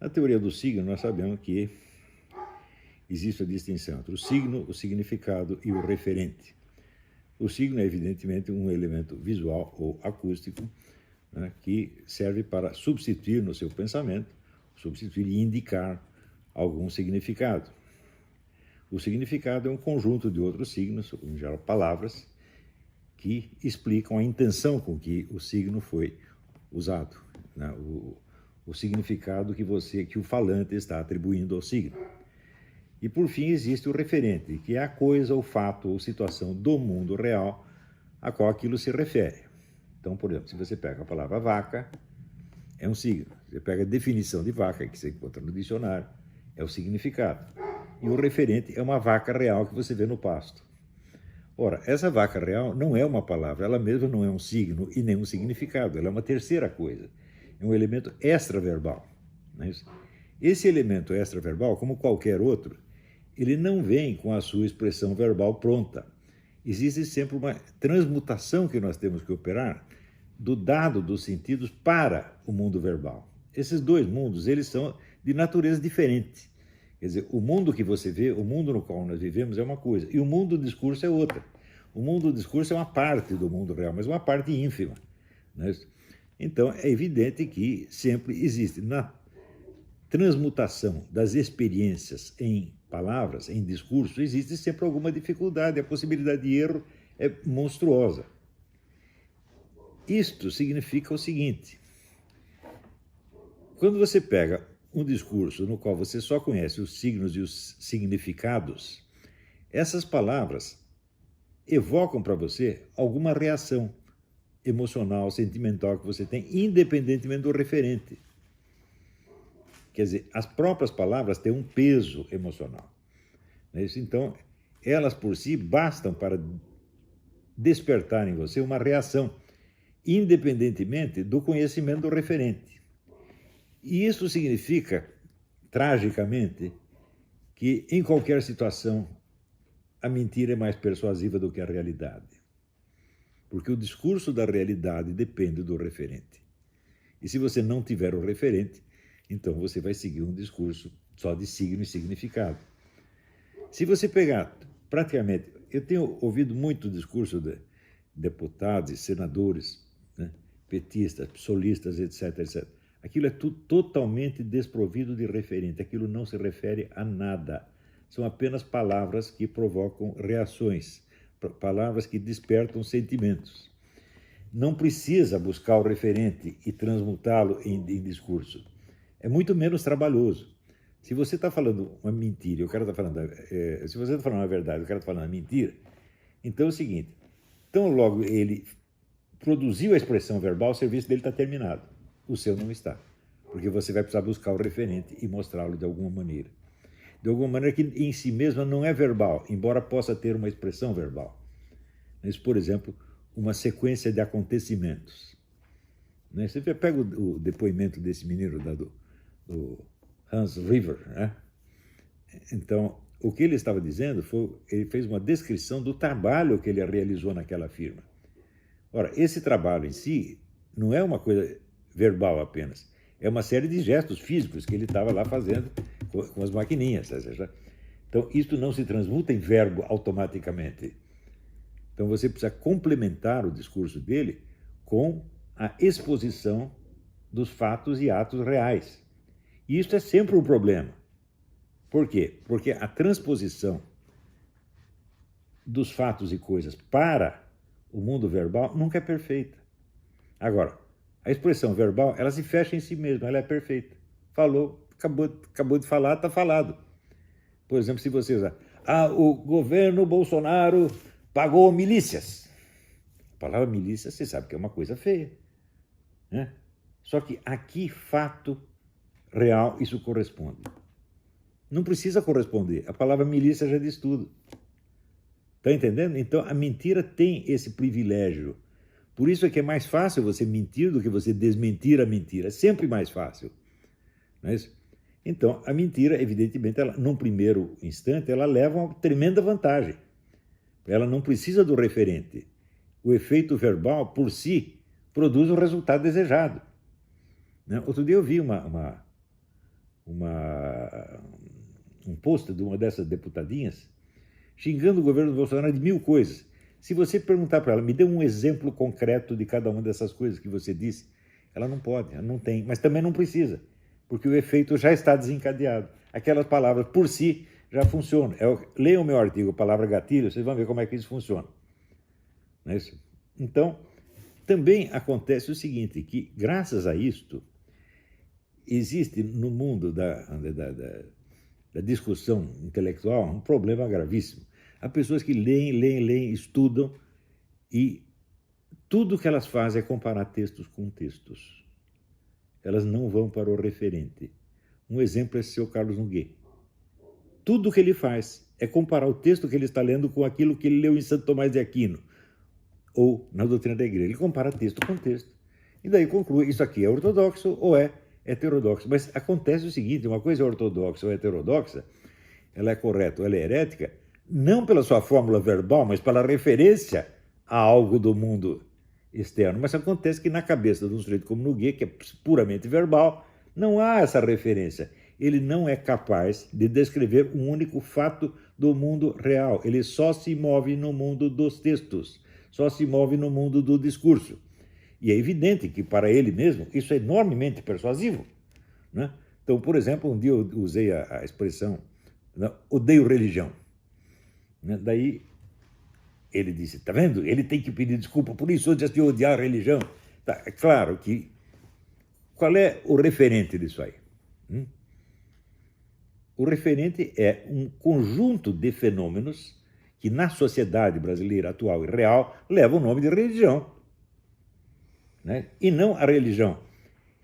Na teoria do signo, nós sabemos que existe a distinção entre o signo, o significado e o referente. O signo é, evidentemente, um elemento visual ou acústico, né, que serve para substituir no seu pensamento, substituir e indicar algum significado. O significado é um conjunto de outros signos, em geral palavras, que explicam a intenção com que o signo foi usado, né, o significado que o falante está atribuindo ao signo. E, por fim, existe o referente, que é a coisa, o fato ou situação do mundo real a qual aquilo se refere. Então, por exemplo, se você pega a palavra vaca, é um signo. Você pega a definição de vaca, que você encontra no dicionário, é o significado. E o referente é uma vaca real que você vê no pasto. Ora, essa vaca real não é uma palavra, ela mesma não é um signo e nem um significado, ela é uma terceira coisa. É um elemento extraverbal. Não é isso? Esse elemento extraverbal, como qualquer outro, ele não vem com a sua expressão verbal pronta. Existe sempre uma transmutação que nós temos que operar do dado dos sentidos para o mundo verbal. Esses dois mundos, eles são de natureza diferente. Quer dizer, o mundo que você vê, o mundo no qual nós vivemos é uma coisa, e o mundo do discurso é outra. O mundo do discurso é uma parte do mundo real, mas uma parte ínfima. Não é isso? Então, é evidente que sempre existe na transmutação das experiências em palavras, em discurso, existe sempre alguma dificuldade, a possibilidade de erro é monstruosa. Isto significa o seguinte: quando você pega um discurso no qual você só conhece os signos e os significados, essas palavras evocam para você alguma reação emocional, sentimental que você tem, independentemente do referente. Quer dizer, as próprias palavras têm um peso emocional. Então, elas por si bastam para despertar em você uma reação, independentemente do conhecimento do referente. E isso significa, tragicamente, que em qualquer situação a mentira é mais persuasiva do que a realidade. Porque o discurso da realidade depende do referente. E se você não tiver o referente, então você vai seguir um discurso só de signo e significado. Se você pegar, praticamente, eu tenho ouvido muito discurso de deputados e senadores, né, petistas, psolistas, etc, etc. Aquilo é tudo totalmente desprovido de referente, aquilo não se refere a nada. São apenas palavras que provocam reações, palavras que despertam sentimentos. Não precisa buscar o referente e transmutá-lo em discurso. É muito menos trabalhoso. Se você está falando uma mentira, o cara está falando, se você está falando a verdade, o cara está falando a mentira, então é o seguinte: tão logo ele produziu a expressão verbal, o serviço dele está terminado. O seu não está, porque você vai precisar buscar o referente e mostrá-lo de alguma maneira. De alguma maneira que em si mesma não é verbal, embora possa ter uma expressão verbal. Mas, por exemplo, uma sequência de acontecimentos. Você pega o depoimento desse menino do Hans River, né? Então, o que ele estava dizendo foi, ele fez uma descrição do trabalho que ele realizou naquela firma. Ora, esse trabalho em si não é uma coisa verbal apenas, é uma série de gestos físicos que ele estava lá fazendo com as maquininhas. Então, isto não se transmuta em verbo automaticamente. Então, você precisa complementar o discurso dele com a exposição dos fatos e atos reais. E isso é sempre um problema. Por quê? Porque a transposição dos fatos e coisas para o mundo verbal nunca é perfeita. Agora, a expressão verbal, ela se fecha em si mesma, ela é perfeita. Falou, acabou de falar, está falado. Por exemplo, se você usar, o governo Bolsonaro pagou milícias. A palavra milícia, você sabe que é uma coisa feia, né? Só que aqui, fato real, isso corresponde. Não precisa corresponder. A palavra milícia já diz tudo. Está entendendo? Então, a mentira tem esse privilégio. Por isso é que é mais fácil você mentir do que você desmentir a mentira. É sempre mais fácil. Não é isso? Então, a mentira, evidentemente, ela, num primeiro instante, ela leva uma tremenda vantagem. Ela não precisa do referente. O efeito verbal, por si, produz o resultado desejado. Outro dia eu vi uma um post de uma dessas deputadinhas xingando o governo do Bolsonaro de 1000 coisas. Se você perguntar para ela, me dê um exemplo concreto de cada uma dessas coisas que você disse, ela não pode, ela não tem, mas também não precisa, porque o efeito já está desencadeado. Aquelas palavras por si já funcionam. Leiam o meu artigo, Palavra Gatilho, vocês vão ver como é que isso funciona. Não é isso? Então, também acontece o seguinte, que graças a isto, existe no mundo da discussão intelectual um problema gravíssimo. Há pessoas que leem, estudam e tudo que elas fazem é comparar textos com textos. Elas não vão para o referente. Um exemplo é o seu Carlos Nogueira. Tudo que ele faz é comparar o texto que ele está lendo com aquilo que ele leu em Santo Tomás de Aquino ou na doutrina da igreja. Ele compara texto com texto. E daí conclui, isso aqui é ortodoxo ou é heterodoxo. Mas acontece o seguinte, uma coisa é ortodoxa ou heterodoxa, ela é correta ou ela é herética, não pela sua fórmula verbal, mas pela referência a algo do mundo externo. Mas acontece que na cabeça de um sujeito como Nogueira, que é puramente verbal, não há essa referência. Ele não é capaz de descrever um único fato do mundo real. Ele só se move no mundo dos textos, só se move no mundo do discurso. E é evidente que, para ele mesmo, isso é enormemente persuasivo, né? Então, por exemplo, um dia eu usei a expressão, né, odeio religião. Né? Daí ele disse, tá vendo? Ele tem que pedir desculpa por isso, antes de odiar a religião. Tá, é claro que... Qual é o referente disso aí? O referente é um conjunto de fenômenos que, na sociedade brasileira atual e real, levam o nome de religião. Né? E não a religião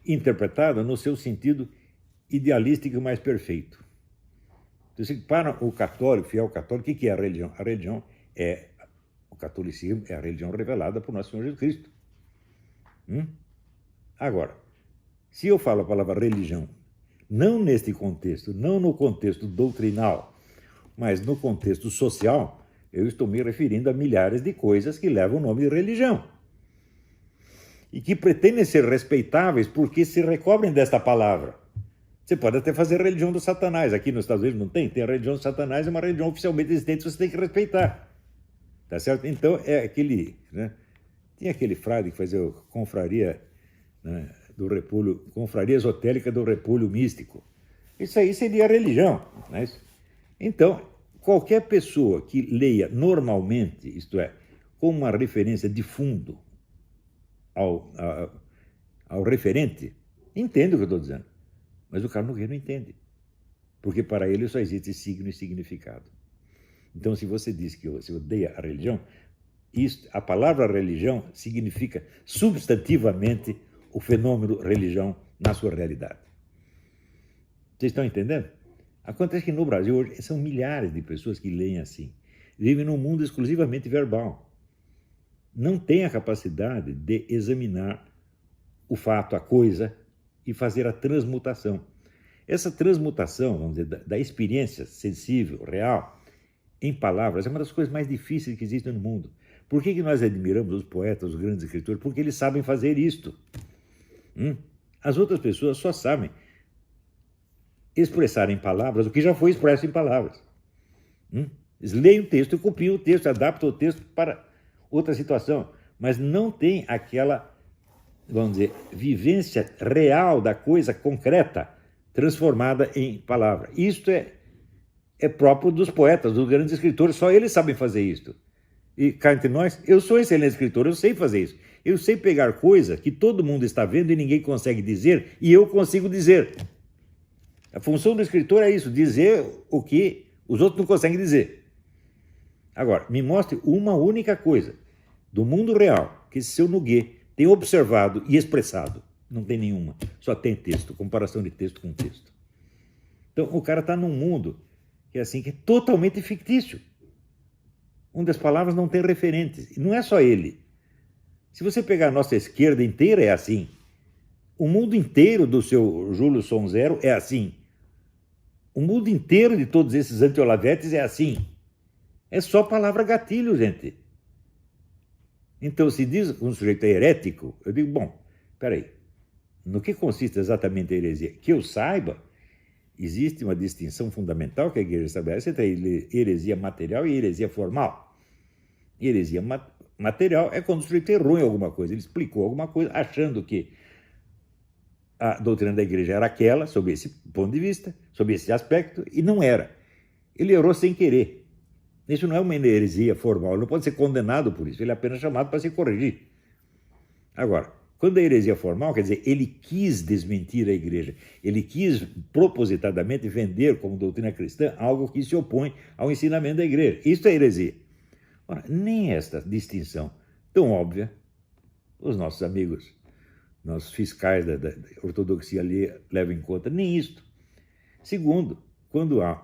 interpretada no seu sentido idealístico mais perfeito. Então, para o católico, fiel católico, o que é a religião? A religião é, o catolicismo é a religião revelada por nosso Senhor Jesus Cristo. Agora, se eu falo a palavra religião, não neste contexto, não no contexto doutrinal, mas no contexto social, eu estou me referindo a milhares de coisas que levam o nome de religião. E que pretendem ser respeitáveis porque se recobrem desta palavra. Você pode até fazer a religião do Satanás. Aqui nos Estados Unidos não tem? Tem a religião do Satanás, é uma religião oficialmente existente, você tem que respeitar. Tá certo? Então, é aquele... Né? Tinha aquele frade que fazia confraria, né, do repolho, confraria esotérica do repolho místico. Isso aí seria a religião. Né? Então, qualquer pessoa que leia normalmente, isto é, com uma referência de fundo ao referente, entende o que eu estou dizendo. Mas o Carlos Nogueira não entende. Porque para ele só existe signo e significado. Então, se você diz que você odeia a religião, a palavra religião significa substantivamente o fenômeno religião na sua realidade. Vocês estão entendendo? Acontece que no Brasil hoje são milhares de pessoas que leem assim. Vivem num mundo exclusivamente verbal. Não têm a capacidade de examinar o fato, a coisa, e fazer a transmutação. Essa transmutação, vamos dizer, da experiência sensível, real, em palavras, é uma das coisas mais difíceis que existem no mundo. Por que nós admiramos os poetas, os grandes escritores? Porque eles sabem fazer isto. As outras pessoas só sabem expressar em palavras o que já foi expresso em palavras. Eles leem o texto, copiam o texto, adaptam o texto para outra situação, mas não tem aquela, vamos dizer, vivência real da coisa concreta transformada em palavra. Isto é próprio dos poetas, dos grandes escritores, só eles sabem fazer isto. E cá entre nós, eu sou excelente escritor, eu sei fazer isso. Eu sei pegar coisa que todo mundo está vendo e ninguém consegue dizer, e eu consigo dizer. A função do escritor é isso, dizer o que os outros não conseguem dizer. Agora, me mostre uma única coisa do mundo real que esse seu Nogueira tem observado e expressado. Não tem nenhuma, só tem texto, comparação de texto com texto. Então, o cara está num mundo que é assim, que é totalmente fictício, onde as palavras não têm referentes. E não é só ele. Se você pegar a nossa esquerda inteira, é assim. O mundo inteiro do seu Júlio Sonzero é assim. O mundo inteiro de todos esses anti-Olavetes é assim. É só palavra gatilho, gente. Então, se diz um sujeito é herético, eu digo, bom, peraí, no que consiste exatamente a heresia? Que eu saiba, existe uma distinção fundamental que a igreja estabelece entre a heresia material e a heresia formal. Heresia material é quando o sujeito errou em alguma coisa, ele explicou alguma coisa achando que a doutrina da igreja era aquela, sob esse ponto de vista, sob esse aspecto, e não era. Ele errou sem querer. Isso não é uma heresia formal, ele não pode ser condenado por isso, ele é apenas chamado para se corrigir. Agora, quando a heresia formal, quer dizer, ele quis desmentir a igreja, ele quis propositadamente vender como doutrina cristã algo que se opõe ao ensinamento da igreja. Isso é heresia. Ora, nem esta distinção tão óbvia, os nossos amigos, nossos fiscais da ortodoxia ali levam em conta, nem isto. Segundo, quando há,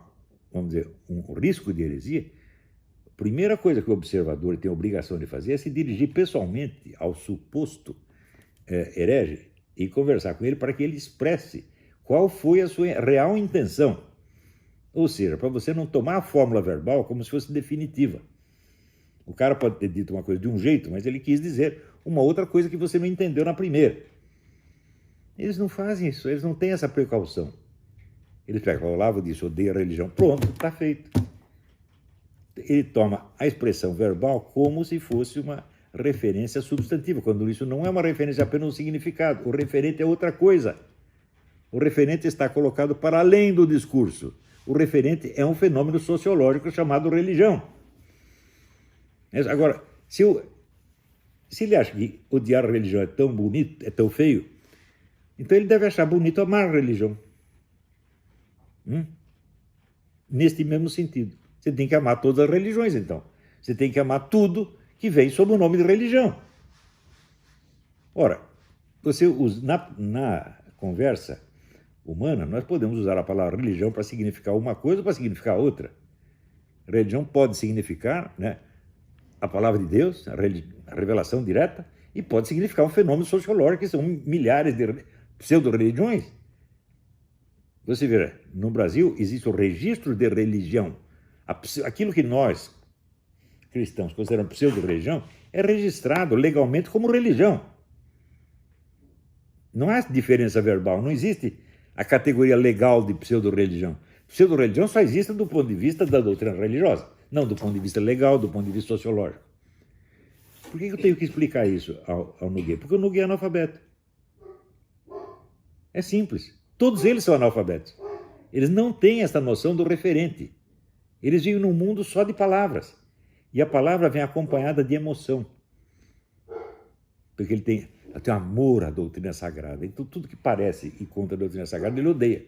vamos dizer, um risco de heresia, a primeira coisa que o observador tem a obrigação de fazer é se dirigir pessoalmente ao suposto herege e conversar com ele para que ele expresse qual foi a sua real intenção. Ou seja, para você não tomar a fórmula verbal como se fosse definitiva. O cara pode ter dito uma coisa de um jeito, mas ele quis dizer uma outra coisa que você não entendeu na primeira. Eles não fazem isso, eles não têm essa precaução. Eles pegam, o Olavo disse, odeia a religião. Pronto, está feito. Ele toma a expressão verbal como se fosse uma referência substantiva, quando isso não é uma referência, apenas um significado. O referente é outra coisa. O referente está colocado para além do discurso. O referente é um fenômeno sociológico chamado religião. Agora, se ele acha que odiar a religião é tão bonito, é tão feio, então ele deve achar bonito amar a religião. Neste mesmo sentido. Você tem que amar todas as religiões, então. Você tem que amar tudo que vem sob o nome de religião. Ora, você usa, na conversa humana, nós podemos usar a palavra religião para significar uma coisa ou para significar outra. Religião pode significar, né, a palavra de Deus, a revelação direta, e pode significar um fenômeno sociológico, que são milhares de pseudo-religiões. Você vê, no Brasil existe o registro de religião. Aquilo que nós, cristãos, consideramos pseudo-religião, é registrado legalmente como religião. Não há diferença verbal, não existe a categoria legal de pseudo-religião. Pseudo-religião só existe do ponto de vista da doutrina religiosa, não do ponto de vista legal, do ponto de vista sociológico. Por que eu tenho que explicar isso ao Nogueira? Porque o Nogueira é analfabeto. É simples. Todos eles são analfabetos. Eles não têm essa noção do referente. Eles vivem num mundo só de palavras. E a palavra vem acompanhada de emoção. Porque ele tem amor à doutrina sagrada. Então, tudo que parece e contra a doutrina sagrada, ele odeia.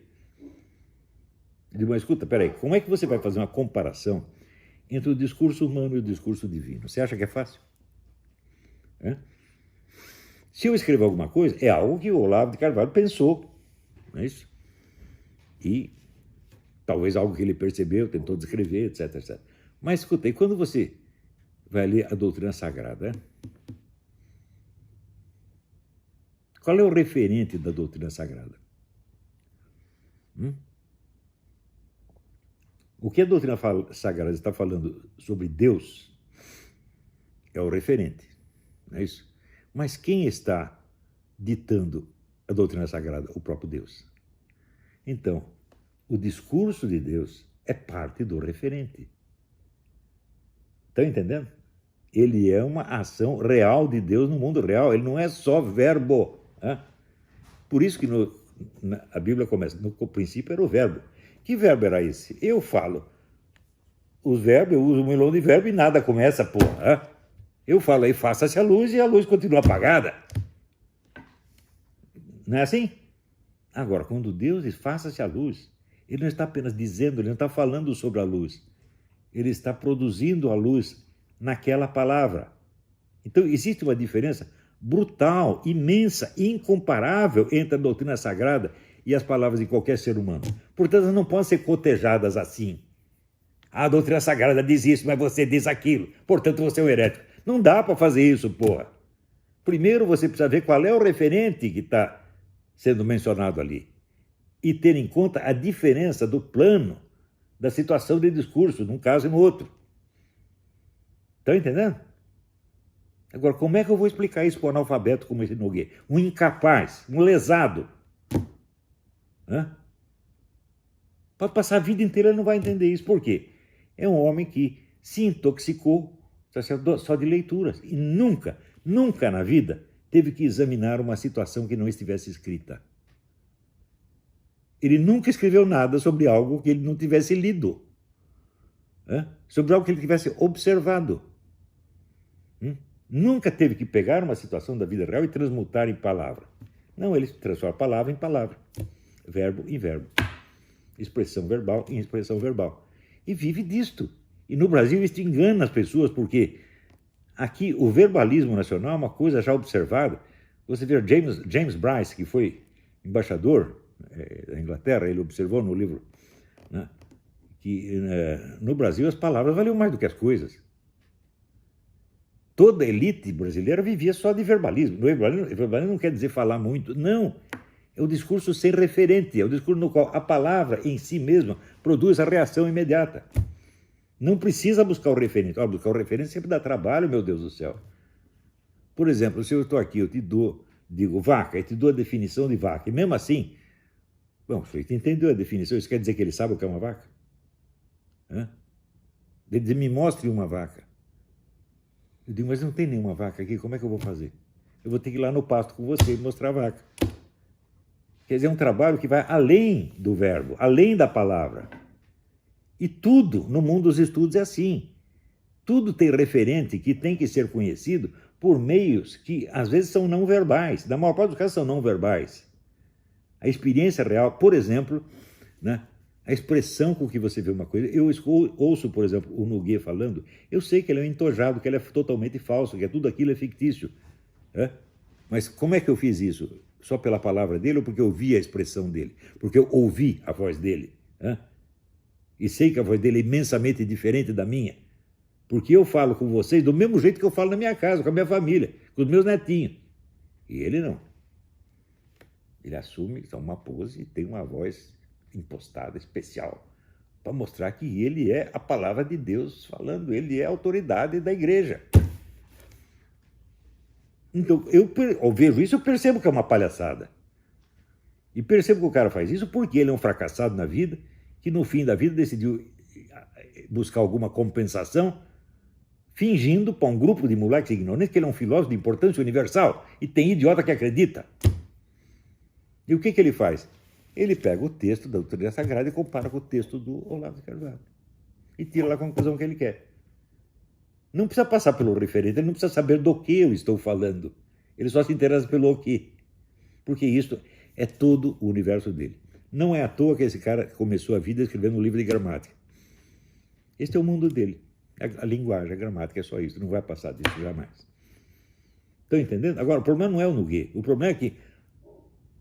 Ele diz, mas escuta, peraí, como é que você vai fazer uma comparação entre o discurso humano e o discurso divino? Você acha que é fácil? Se eu escrever alguma coisa, é algo que o Olavo de Carvalho pensou. Não é isso? E talvez algo que ele percebeu, tentou descrever, etc, etc. Mas, escuta, e quando você vai ler a doutrina sagrada, qual é o referente da doutrina sagrada? O que a doutrina sagrada está falando sobre Deus é o referente, não é isso? Mas quem está ditando a doutrina sagrada? O próprio Deus. Então, o discurso de Deus é parte do referente. Estão entendendo? Ele é uma ação real de Deus no mundo real, ele não é só verbo. Por isso que a Bíblia começa, no princípio era o verbo. Que verbo era esse? Eu falo. Os verbos, eu uso um milhão de verbos e nada começa, porra. Eu falo aí, faça-se a luz e a luz continua apagada. Não é assim? Agora, quando Deus diz faça-se a luz, ele não está apenas dizendo, ele não está falando sobre a luz. Ele está produzindo a luz naquela palavra. Então, existe uma diferença brutal, imensa, incomparável entre a doutrina sagrada e as palavras de qualquer ser humano. Portanto, elas não podem ser cotejadas assim. A doutrina sagrada diz isso, mas você diz aquilo. Portanto, você é um herético. Não dá para fazer isso, porra. Primeiro, você precisa ver qual é o referente que está sendo mencionado ali. E ter em conta a diferença do plano, da situação de discurso, num caso e no outro. Estão entendendo? Agora, como é que eu vou explicar isso para um analfabeto como esse Nogueira? Um incapaz, um lesado. Pode passar a vida inteira e não vai entender isso. Por quê? É um homem que se intoxicou só de leituras e nunca, nunca na vida teve que examinar uma situação que não estivesse escrita. Ele nunca escreveu nada sobre algo que ele não tivesse lido, sobre algo que ele tivesse observado. Nunca teve que pegar uma situação da vida real e transmutar em palavra. Não, ele transforma palavra em palavra, verbo em verbo, expressão verbal em expressão verbal. E vive disto. E no Brasil isso engana as pessoas, porque aqui o verbalismo nacional é uma coisa já observada. Você vê James Bryce, que foi embaixador da Inglaterra, ele observou no livro, né, que no Brasil as palavras valiam mais do que as coisas. Toda a elite brasileira vivia só de verbalismo. Verbalismo não quer dizer falar muito, não. É o discurso sem referente, é o discurso no qual a palavra em si mesma produz a reação imediata. Não precisa buscar o referente. Buscar o referente sempre dá trabalho, meu Deus do céu. Por exemplo, se eu estou aqui, eu te digo vaca, e te dou a definição de vaca, e mesmo assim, bom, você entendeu a definição, isso quer dizer que ele sabe o que é uma vaca? Ele diz, me mostre uma vaca. Eu digo, mas não tem nenhuma vaca aqui, como é que eu vou fazer? Eu vou ter que ir lá no pasto com você e mostrar a vaca. Quer dizer, é um trabalho que vai além do verbo, além da palavra. E tudo no mundo dos estudos é assim. Tudo tem referente que tem que ser conhecido por meios que às vezes são não verbais. Na maior parte dos casos são não verbais. A experiência real, por exemplo, né, a expressão com que você vê uma coisa. Eu ouço, por exemplo, o Nogueira falando, eu sei que ele é um entojado, que ele é totalmente falso, que tudo aquilo é fictício. Mas como é que eu fiz isso? Só pela palavra dele ou porque eu ouvi a expressão dele? Porque eu ouvi a voz dele? E sei que a voz dele é imensamente diferente da minha? Porque eu falo com vocês do mesmo jeito que eu falo na minha casa, com a minha família, com os meus netinhos. E ele não. Ele assume uma pose e tem uma voz impostada, especial, para mostrar que ele é a palavra de Deus falando, ele é a autoridade da igreja. Então, eu vejo isso, eu percebo que é uma palhaçada. E percebo que o cara faz isso porque ele é um fracassado na vida, que no fim da vida decidiu buscar alguma compensação, fingindo para um grupo de moleques ignorantes que ele é um filósofo de importância universal, e tem idiota que acredita. E o que ele faz? Ele pega o texto da doutrina sagrada e compara com o texto do Olavo de Carvalho. E tira a conclusão que ele quer. Não precisa passar pelo referente, ele não precisa saber do que eu estou falando. Ele só se interessa pelo que. Porque isso é todo o universo dele. Não é à toa que esse cara começou a vida escrevendo um livro de gramática. Este é o mundo dele. A linguagem, a gramática é só isso. Não vai passar disso jamais. Estão entendendo? Agora, o problema não é o Nogueira. O problema é que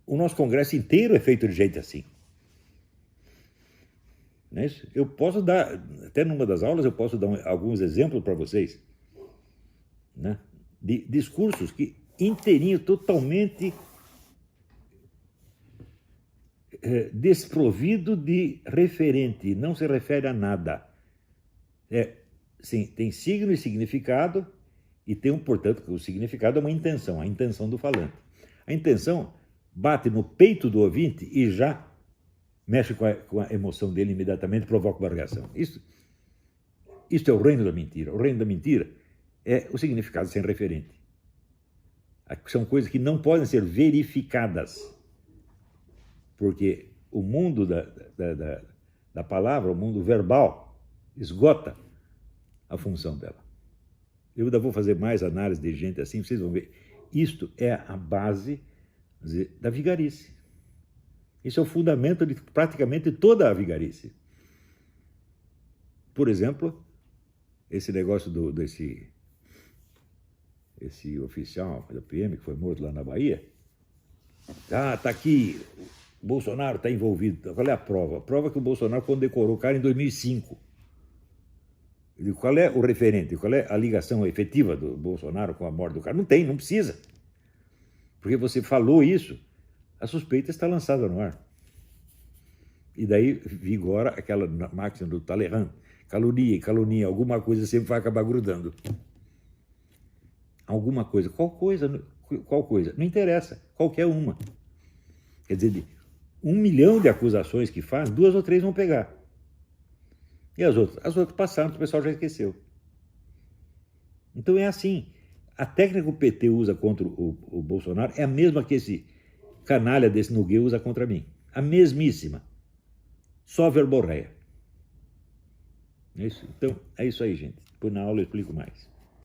o nosso congresso inteiro é feito de gente assim. Não é isso? Eu posso dar, até numa das aulas, eu posso dar alguns exemplos para vocês, né, de discursos que inteirinho, totalmente desprovido de referente, não se refere a nada. Sim, tem signo e significado, e tem, portanto, o significado é uma intenção, a intenção do falante. A intenção bate no peito do ouvinte e já mexe com a emoção dele imediatamente, provoca uma reação. Isso é o reino da mentira. O reino da mentira é o significado sem referente. São coisas que não podem ser verificadas, porque o mundo da palavra, o mundo verbal, esgota a função dela. Eu ainda vou fazer mais análise de gente assim, vocês vão ver. Isto é a base da vigarice. Isso é o fundamento de praticamente toda a vigarice. Por exemplo, esse negócio esse oficial da PM que foi morto lá na Bahia. Tá aqui, o Bolsonaro está envolvido. Qual é a prova? A prova é que o Bolsonaro condecorou o cara em 2005. Qual é o referente? Qual é a ligação efetiva do Bolsonaro com a morte do cara? Não tem, não precisa. Porque você falou isso, a suspeita está lançada no ar. E daí vigora aquela máxima do Talleyrand. Calunia, alguma coisa sempre vai acabar grudando. Alguma coisa. Qual coisa? Qual coisa? Não interessa. Qualquer uma. Quer dizer, 1 milhão de acusações que faz, 2 ou 3 vão pegar. E as outras? As outras passaram, que o pessoal já esqueceu. Então é assim. A técnica que o PT usa contra o Bolsonaro é a mesma que esse canalha desse Nogueira usa contra mim. A mesmíssima. Só verborreia. É isso? Então, é isso aí, gente. Depois na aula eu explico mais.